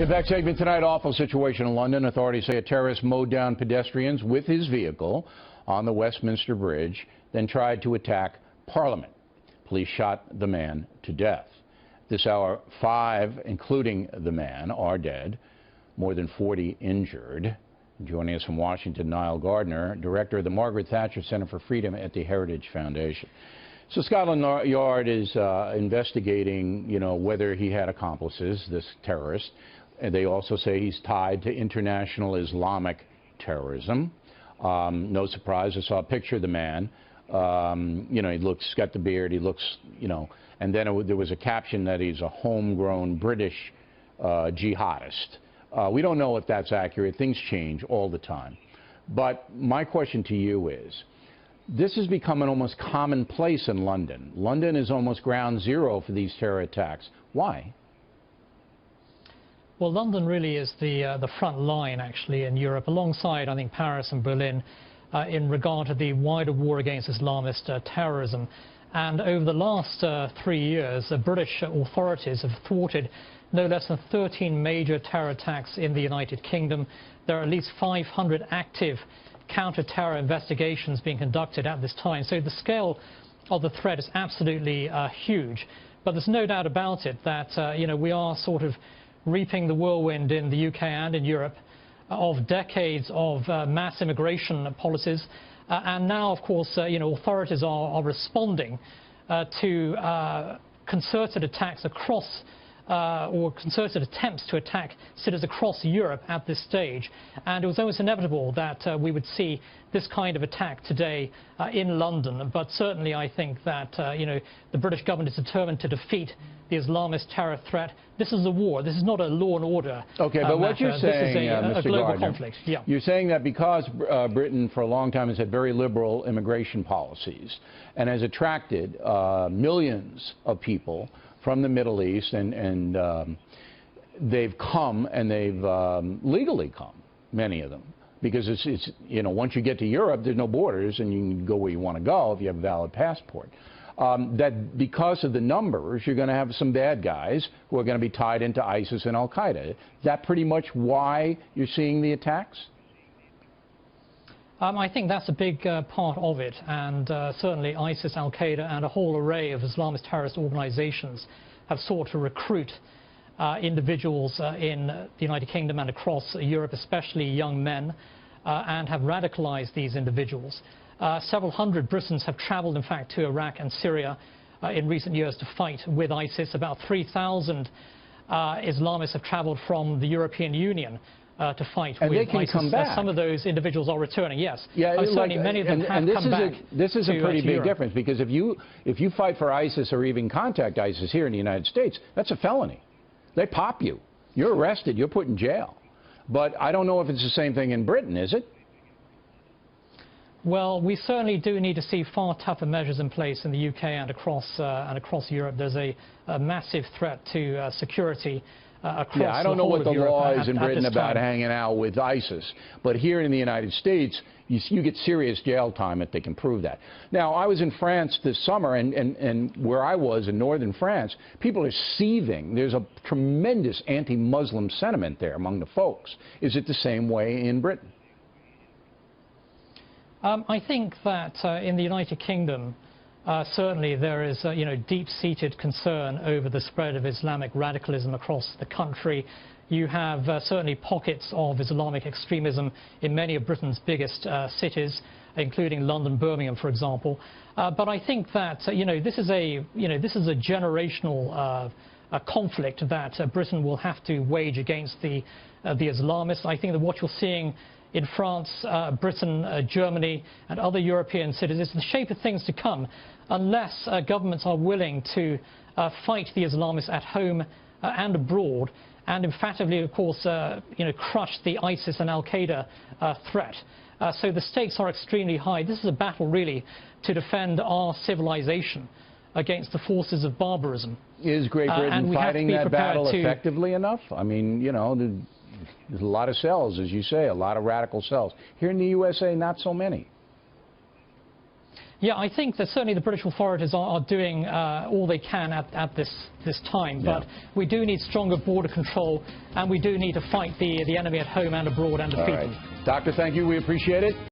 In back segment tonight, awful situation in London. Authorities say a terrorist mowed down pedestrians with his vehicle on the Westminster Bridge, then tried to attack Parliament. Police shot the man to death. This hour, 5, including the man, are dead. More than 40 injured. Joining us from Washington, Niall Gardner, director of the Margaret Thatcher Center for Freedom at the Heritage Foundation. So Scotland Yard is investigating, whether he had accomplices, this terrorist. And they also say he's tied to international Islamic terrorism. No surprise, I saw a picture of the man. He's got the beard, he looks, and then there was a caption that he's a homegrown British jihadist. We don't know if that's accurate. Things change all the time. But my question to you is, this has become an almost commonplace in London. London is almost ground zero for these terror attacks. Why? Well, London really is the front line, actually, in Europe, alongside, I think, Paris and Berlin, in regard to the wider war against Islamist terrorism. And over the last 3 years, the British authorities have thwarted no less than 13 major terror attacks in the United Kingdom. There are at least 500 active counter-terror investigations being conducted at this time. So the scale of the threat is absolutely huge. But there's no doubt about it that, we are sort of reaping the whirlwind in the UK and in Europe of decades of mass immigration policies. And now, of course, authorities are responding to concerted attacks across or concerted attempts to attack cities across Europe at this stage. And it was almost inevitable that we would see this kind of attack today in London. But certainly I think that, the British government is determined to defeat the Islamist terror threat. This is a war. This is not a law and order. Okay, but what you're saying, this is a global Gardner, conflict. Yeah. You're saying that because Britain for a long time has had very liberal immigration policies and has attracted millions of people from the Middle East, and they've come, and they've legally come, many of them, because it's once you get to Europe, there's no borders, and you can go where you want to go if you have a valid passport. That because of the numbers, you're going to have some bad guys who are going to be tied into ISIS and Al-Qaeda. Is that pretty much why you're seeing the attacks? I think that's a big part of it, and certainly ISIS, Al-Qaeda, and a whole array of Islamist terrorist organizations have sought to recruit individuals in the United Kingdom and across Europe, especially young men, and have radicalized these individuals. Several hundred Britons have traveled, in fact, to Iraq and Syria in recent years to fight with ISIS. About 3,000 Islamists have traveled from the European Union to fight with they can ISIS. Come back. Some of those individuals are returning, yes. Yeah, certainly many of them have come back. This is a pretty big Europe. difference, because if you fight for ISIS or even contact ISIS here in the United States, that's a felony. They pop you. You're arrested. You're put in jail. But I don't know if it's the same thing in Britain, is it? Well, we certainly do need to see far tougher measures in place in the UK and across Europe. There's a massive threat to security across Yeah, I don't know what the law is in Britain about hanging out with ISIS, but here in the United States, you get serious jail time if they can prove that. Now, I was in France this summer, and where I was in northern France, people are seething. There's a tremendous anti-Muslim sentiment there among the folks. Is it the same way in Britain? I think that in the United Kingdom, certainly there is deep-seated concern over the spread of Islamic radicalism across the country. You have certainly pockets of Islamic extremism in many of Britain's biggest cities, including London, Birmingham, for example. But I think that this is a generational conflict that Britain will have to wage against the Islamists. I think that what you're seeing in France, Britain, Germany, and other European cities is the shape of things to come, unless governments are willing to fight the Islamists at home and abroad, and emphatically, of course, crush the ISIS and Al-Qaeda threat. So the stakes are extremely high. This is a battle, really, to defend our civilization against the forces of barbarism. Is Great Britain fighting that battle effectively enough? I mean, there's a lot of cells, as you say, a lot of radical cells. Here in the USA, not so many. Yeah, I think that certainly the British authorities are doing all they can at this time, but we do need stronger border control, and we do need to fight the enemy at home and abroad and defeat them. Doctor, thank you. We appreciate it.